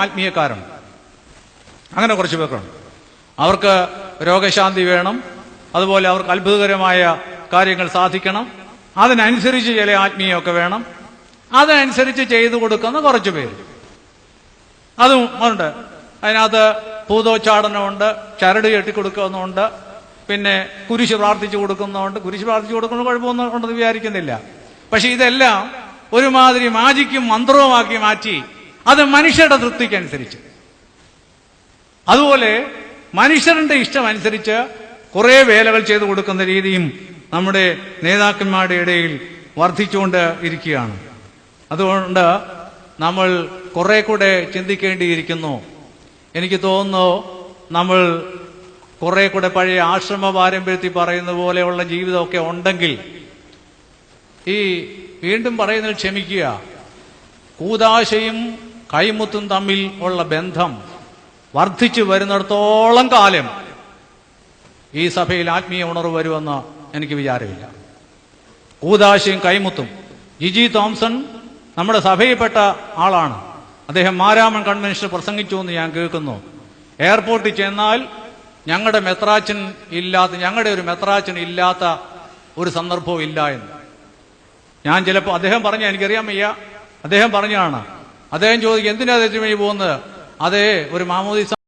ആത്മീയക്കാരുണ്ട്. അങ്ങനെ കുറച്ച് പേർക്കുണ്ട്. അവർക്ക് രോഗശാന്തി വേണം, അതുപോലെ അവർക്ക് അത്ഭുതകരമായ കാര്യങ്ങൾ സാധിക്കണം, അതിനനുസരിച്ച് ചില ആത്മീയമൊക്കെ വേണം, അതനുസരിച്ച് ചെയ്തു കൊടുക്കുന്ന കുറച്ച് പേര് അതും ഉണ്ട്. അതിനകത്ത് ഭൂതോച്ചാടനമുണ്ട്, ചരട് കെട്ടിക്കൊടുക്കുന്നുണ്ട്, പിന്നെ കുരിശ് പ്രാർത്ഥിച്ചു കൊടുക്കുന്നുണ്ട്. കുരിശ് പ്രാർത്ഥിച്ചു കൊടുക്കുന്ന കുഴപ്പമൊന്നും ഉണ്ടെന്ന് വിചാരിക്കുന്നില്ല. പക്ഷെ ഇതെല്ലാം ഒരുമാതിരി മാജിക്കും മന്ത്രവുമാക്കി മാറ്റി അത് മനുഷ്യരുടെ തൃപ്തിക്കനുസരിച്ച്, അതുപോലെ മനുഷ്യരുടെ ഇഷ്ടമനുസരിച്ച് കുറെ വേലകൾ ചെയ്തു കൊടുക്കുന്ന രീതിയും നമ്മുടെ നേതാക്കന്മാരുടെ ഇടയിൽ വർദ്ധിച്ചുകൊണ്ട് ഇരിക്കുകയാണ്. അതുകൊണ്ട് നമ്മൾ കുറെ കൂടെ ചിന്തിക്കേണ്ടിയിരിക്കുന്നു. എനിക്ക് തോന്നുന്നു നമ്മൾ കുറെ കൂടെ പഴയ ആശ്രമ പാരമ്പര്യത്തിൽ പറയുന്ന പോലെയുള്ള ജീവിതമൊക്കെ ഉണ്ടെങ്കിൽ, ഈ വീണ്ടും പറയുന്നതിൽ ക്ഷമിക്കുക, കൂദാശയും കൈമുത്തും തമ്മിൽ ഉള്ള ബന്ധം വർദ്ധിച്ചു വരുന്നിടത്തോളം കാലം ഈ സഭയിൽ ആത്മീയ ഉണർവ് വരുമെന്ന് എനിക്ക് വിചാരമില്ല. കൂദാശയും കൈമുത്തും. ജിജി തോംസൺ നമ്മുടെ സഭയിൽപ്പെട്ട ആളാണ്. അദ്ദേഹം മാരാമൺ കൺവെൻഷന് പ്രസംഗിച്ചു എന്ന് ഞാൻ കേൾക്കുന്നു. എയർപോർട്ടിൽ ചെന്നാൽ ഞങ്ങളുടെ ഒരു മെത്രാച്ചൻ ഇല്ലാത്ത ഒരു സന്ദർഭവും ഇല്ല എന്ന് ഞാൻ ചിലപ്പോൾ അദ്ദേഹം പറഞ്ഞ എനിക്കറിയാൻ വയ്യ, അദ്ദേഹം പറഞ്ഞാണ്. അദ്ദേഹം ചോദിക്കും, എന്തിനാ തെറ്റുമണി പോകുന്നത്? അതേ, ഒരു മാമോദിസ